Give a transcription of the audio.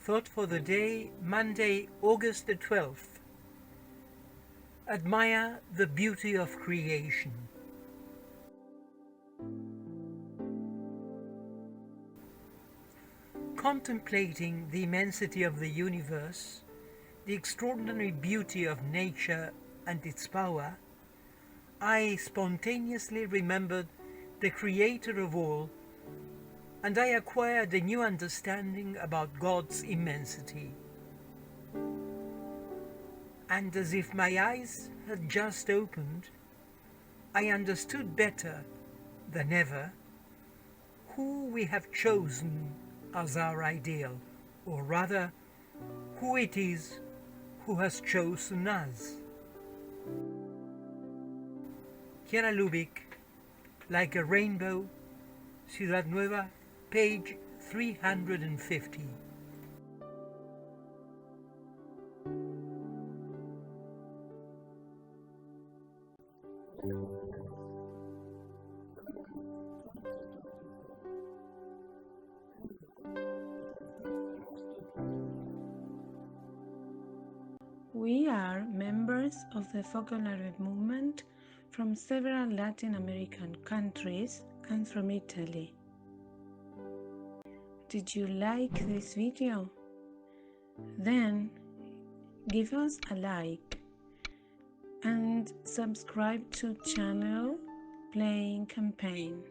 Thought for the day, Monday, August the 12th. Admire the beauty of creation. Contemplating the immensity of the universe, the extraordinary beauty of nature and its power, I spontaneously remembered the Creator of all, and I acquired a new understanding about God's immensity. And as if my eyes had just opened, I understood better than ever who we have chosen as our ideal, or rather, who it is who has chosen us. Chiara Lubich, Like a Rainbow, Ciudad Nueva, page 350. We are members of the Focolare movement from several Latin American countries and from Italy. Did you like this video? Then give us a like and subscribe to channel Playing Campaign.